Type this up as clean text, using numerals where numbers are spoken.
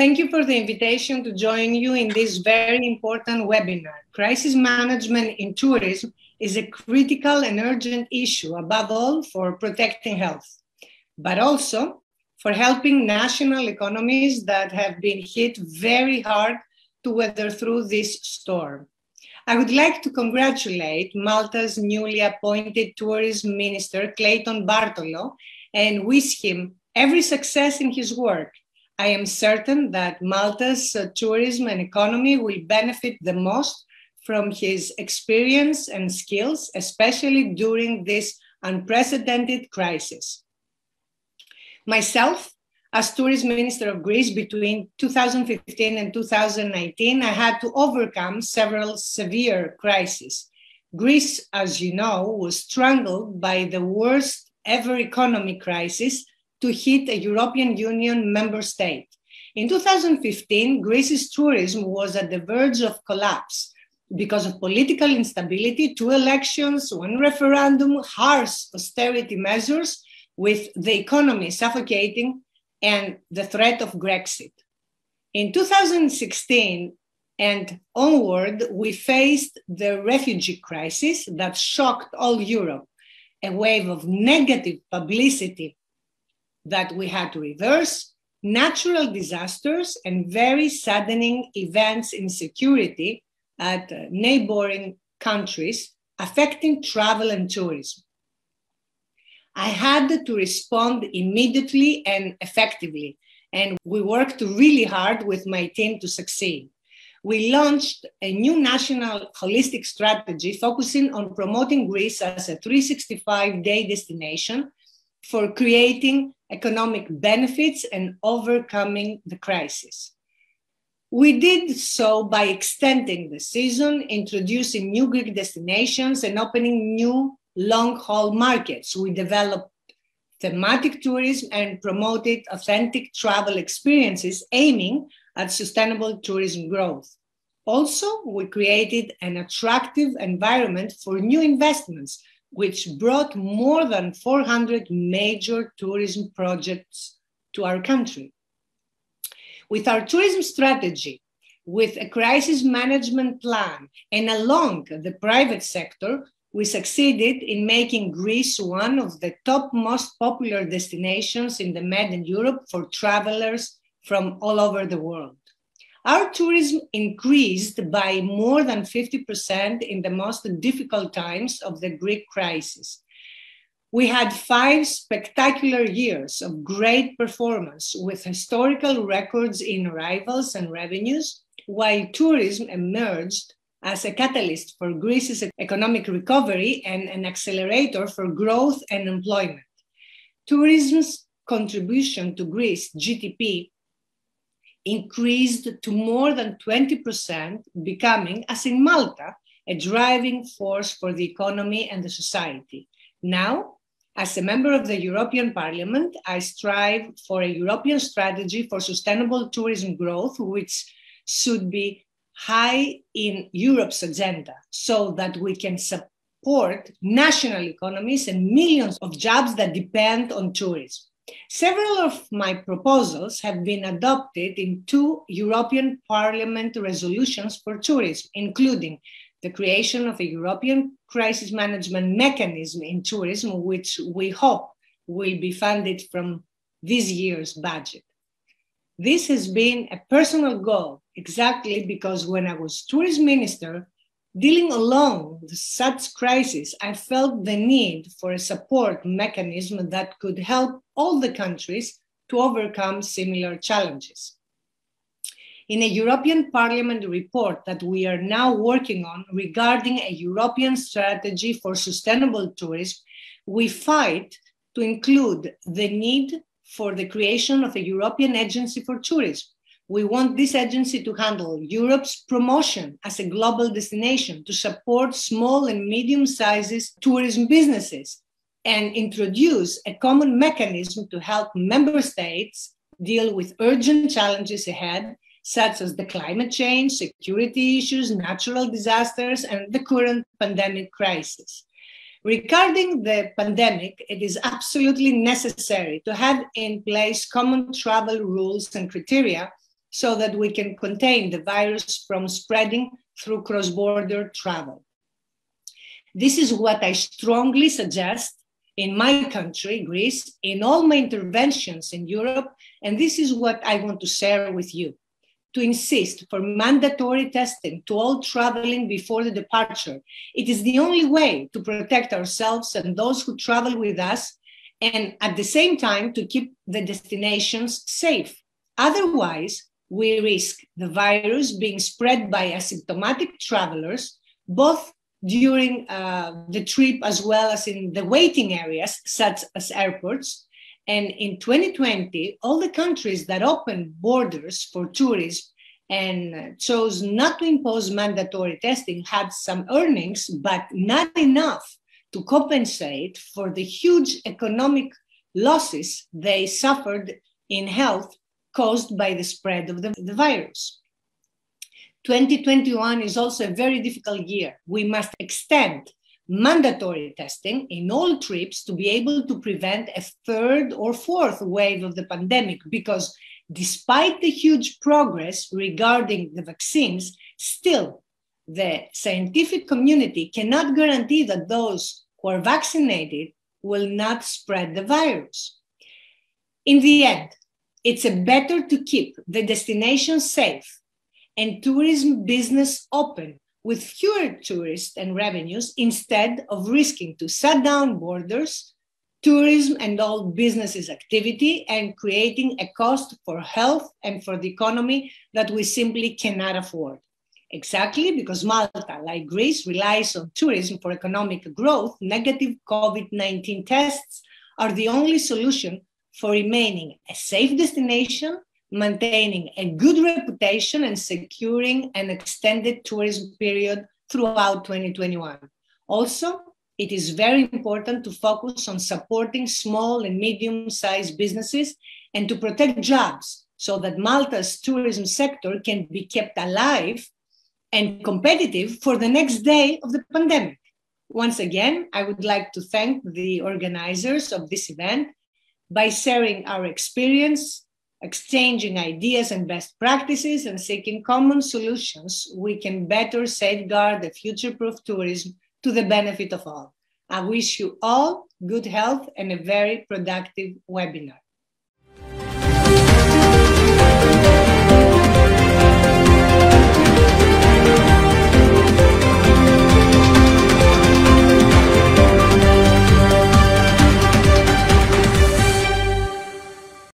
Thank you for the invitation to join you in this very important webinar. Crisis management in tourism is a critical and urgent issue, above all for protecting health, but also for helping national economies that have been hit very hard to weather through this storm. I would like to congratulate Malta's newly appointed tourism minister, Clayton Bartolo, and wish him every success in his work. I am certain that Malta's tourism and economy will benefit the most from his experience and skills, especially during this unprecedented crisis. Myself, as Tourism Minister of Greece between 2015 and 2019, I had to overcome several severe crises. Greece, as you know, was strangled by the worst ever economic crisis to hit a European Union member state. In 2015, Greece's tourism was at the verge of collapse because of political instability, 2 elections, 1 referendum, harsh austerity measures, with the economy suffocating and the threat of Brexit. In 2016 and onward, we faced the refugee crisis that shocked all Europe, a wave of negative publicity that we had to reverse, natural disasters, and very saddening events in security at neighboring countries affecting travel and tourism. I had to respond immediately and effectively, and we worked really hard with my team to succeed. We launched a new national holistic strategy focusing on promoting Greece as a 365-day destination for creating economic benefits and overcoming the crisis. We did so by extending the season, introducing new Greek destinations, and opening new long-haul markets. We developed thematic tourism and promoted authentic travel experiences aiming at sustainable tourism growth. Also, we created an attractive environment for new investments, which brought more than 400 major tourism projects to our country. With our tourism strategy, with a crisis management plan, and along the private sector, we succeeded in making Greece one of the top most popular destinations in the Med and Europe for travelers from all over the world. Our tourism increased by more than 50% in the most difficult times of the Greek crisis. We had 5 spectacular years of great performance with historical records in arrivals and revenues, while tourism emerged as a catalyst for Greece's economic recovery and an accelerator for growth and employment. Tourism's contribution to Greece's GDP increased to more than 20%, becoming, as in Malta, a driving force for the economy and the society. Now, as a member of the European Parliament, I strive for a European strategy for sustainable tourism growth, which should be high in Europe's agenda, so that we can support national economies and millions of jobs that depend on tourism. Several of my proposals have been adopted in 2 European Parliament resolutions for tourism, including the creation of a European crisis management mechanism in tourism, which we hope will be funded from this year's budget. This has been a personal goal, exactly because when I was tourism minister, dealing alone with such crisis, I felt the need for a support mechanism that could help all the countries to overcome similar challenges. In a European Parliament report that we are now working on regarding a European strategy for sustainable tourism, we fight to include the need for the creation of a European agency for tourism. We want this agency to handle Europe's promotion as a global destination, to support small and medium-sized tourism businesses, and introduce a common mechanism to help member states deal with urgent challenges ahead, such as the climate change, security issues, natural disasters, and the current pandemic crisis. Regarding the pandemic, it is absolutely necessary to have in place common travel rules and criteria so that we can contain the virus from spreading through cross-border travel. This is what I strongly suggest in my country, Greece, in all my interventions in Europe, and this is what I want to share with you. To insist for mandatory testing to all traveling before the departure. It is the only way to protect ourselves and those who travel with us, and at the same time to keep the destinations safe. Otherwise, we risk the virus being spread by asymptomatic travelers, both during the trip as well as in the waiting areas, such as airports. And in 2020, all the countries that opened borders for tourism and chose not to impose mandatory testing had some earnings, but not enough to compensate for the huge economic losses they suffered in health caused by the spread of the virus. 2021 is also a very difficult year. We must extend mandatory testing in all trips to be able to prevent a third or fourth wave of the pandemic, because despite the huge progress regarding the vaccines, still the scientific community cannot guarantee that those who are vaccinated will not spread the virus. In the end, it's better to keep the destination safe and tourism business open with fewer tourists and revenues instead of risking to shut down borders, tourism and all businesses activity, and creating a cost for health and for the economy that we simply cannot afford. Exactly because Malta, like Greece, relies on tourism for economic growth, negative COVID-19 tests are the only solution for remaining a safe destination, maintaining a good reputation, and securing an extended tourism period throughout 2021. Also, it is very important to focus on supporting small and medium-sized businesses and to protect jobs so that Malta's tourism sector can be kept alive and competitive for the next day of the pandemic. Once again, I would like to thank the organizers of this event. By sharing our experience, exchanging ideas and best practices, and seeking common solutions, we can better safeguard the future-proof tourism to the benefit of all. I wish you all good health and a very productive webinar.